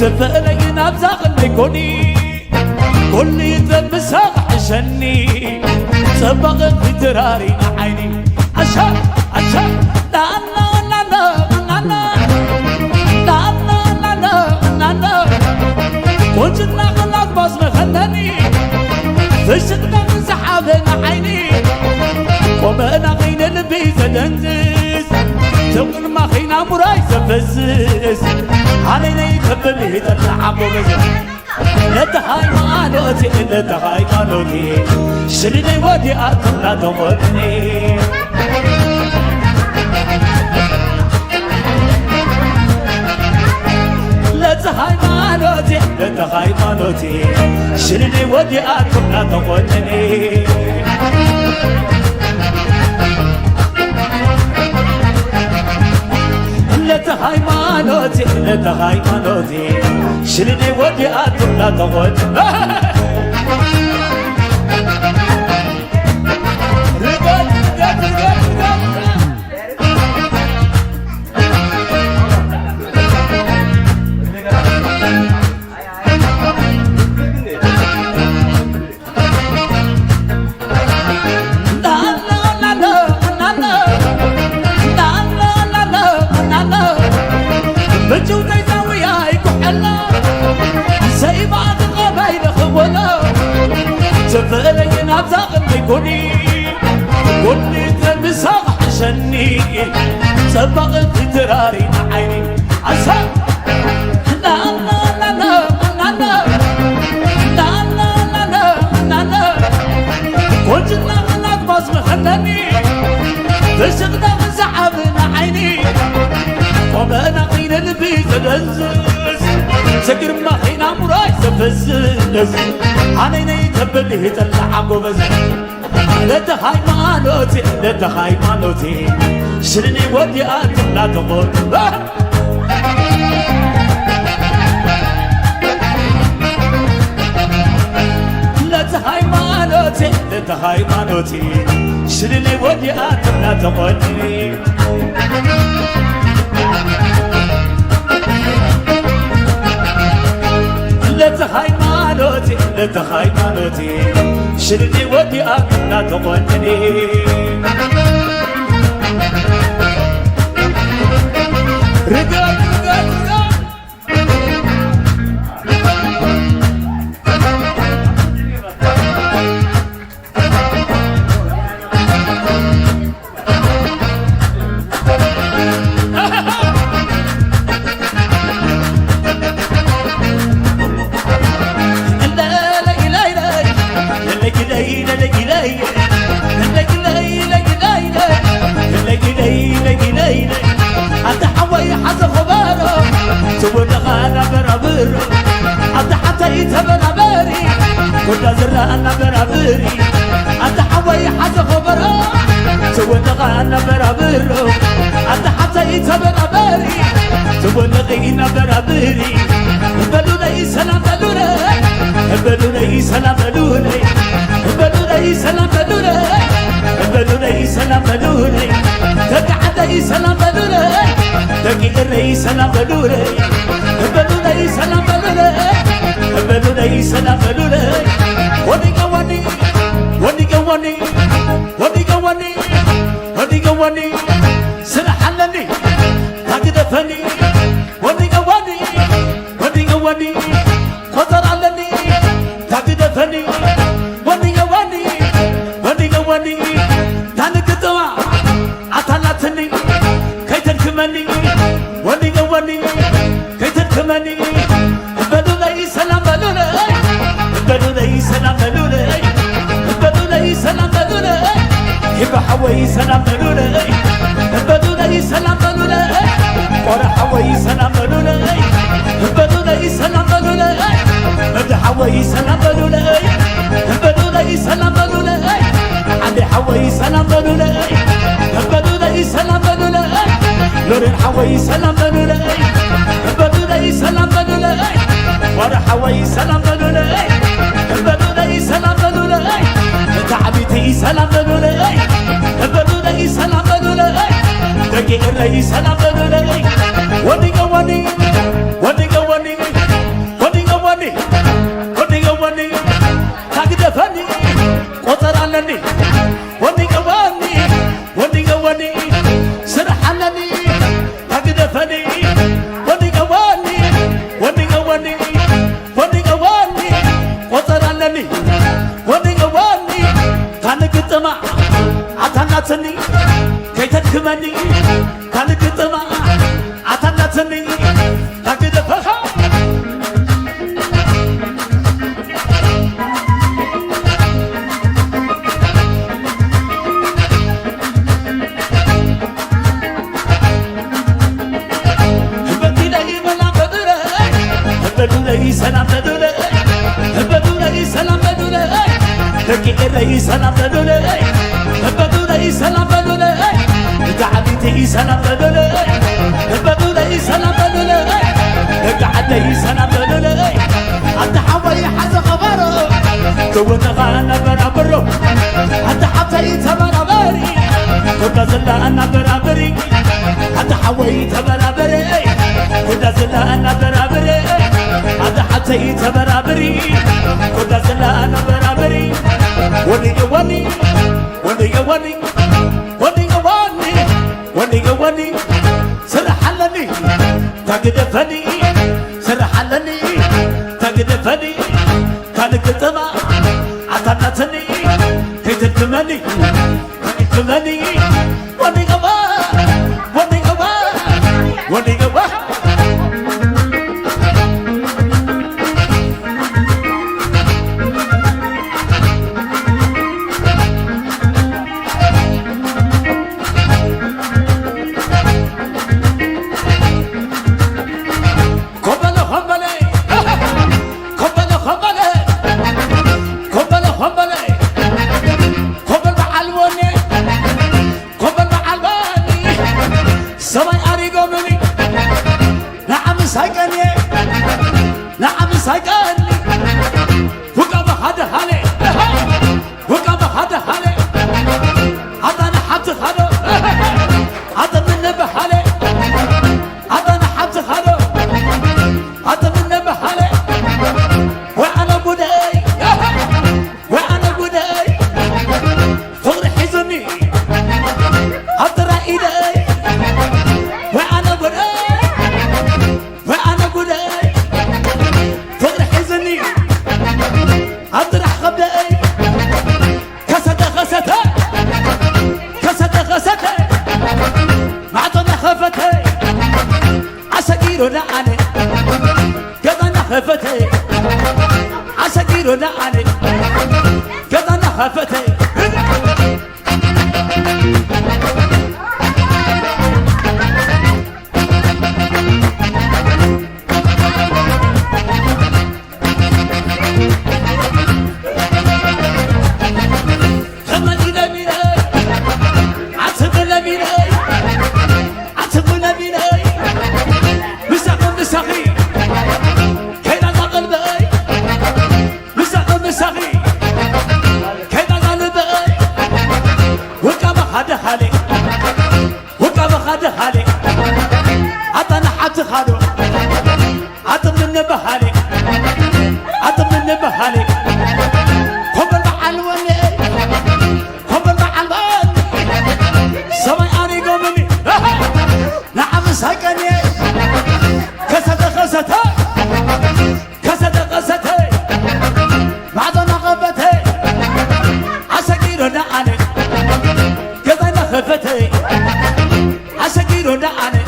تفقلي نبزق لكوني كل يتمسح عشاني سبق في تراري عيني عشان لا لا لا لا لا لا لا لا وجدنا غلط بس مخنني فشتنا من سحابنا عيني وبقنا غين البيت دنزز تقول ما خينا مراي سفزز علينا يكبل يتلعب وبزز لتهاي مالوتي لتهاي مالوتي شرني ودي أطلع تمرني لتهاي مالوتي شرني ودي أطلع تمرني لتهاي مالوتي شرني ودي أطلع تمرني تفقلي نبزق لكوني كل تمسح عشاني سبق في تراري عيني عشان لا لا لا لا لا لا لا لا لا وجدنا غلط بس مخنني فشقنا من سحابنا عيني وبقنا قيل البيت دزز سكر ما خينا مراي سفزز علينا يتبل يتلعب وبزز لتهاي مالوتي شرني ودي أطلع تقول لتهاي مالوتي شرني ودي أطلع تقول لتهاي مالوتي شرني ودي أطلع تقولني رجال كل زرعنا برابري أنت حوي حتى خبرة تونغانا برابرو أنت حتى يتبرابري تونغينا برابري بلوني سلام بلوني سلام بلوني سلام بلوني سلام تقعد سلام تقعد سلام بلوني سلام بلوني سلام وني سلحلني تقدفني وني خطر علني تقدفني وني تنقطع عطلاتني كي تركمني وني كي تركمني بلوني سلام بلوني سلام يبقى حوي سلام بدوني سلام ورا حوي سلام بدوني سلام بدي حوي سلام بدوني سلام عندي حوي سلام بدوني سلام لوري حوي سلام بدوني سلام ورا حوي سلام بدوني سلام تعبتي سلام بدوني سلام دقيق الرئيس سلام وني بدولي سلام بدولي بدولي سلام بدولي تكيري سلام بدولي بدولي سلام بدولي تعبيتي سلام بدولي بدولي سلام بدولي قعدي سلام بدولي حتى حوي حز خبره كون غانا برابرو حتى حبتي تبرابري كنت زلا انا برابري حتى حوي تبرابري كنت زلا انا برابري حتى حبتي تبرابري كنت زلا انا برابري وني وني وني وني وني وني وني وني سرح لني تقدفني سرح لني تقدفني كانك تما عطنتني كي تمني تمني وني غوا وني غوا وني غوا عسكيرو دعاني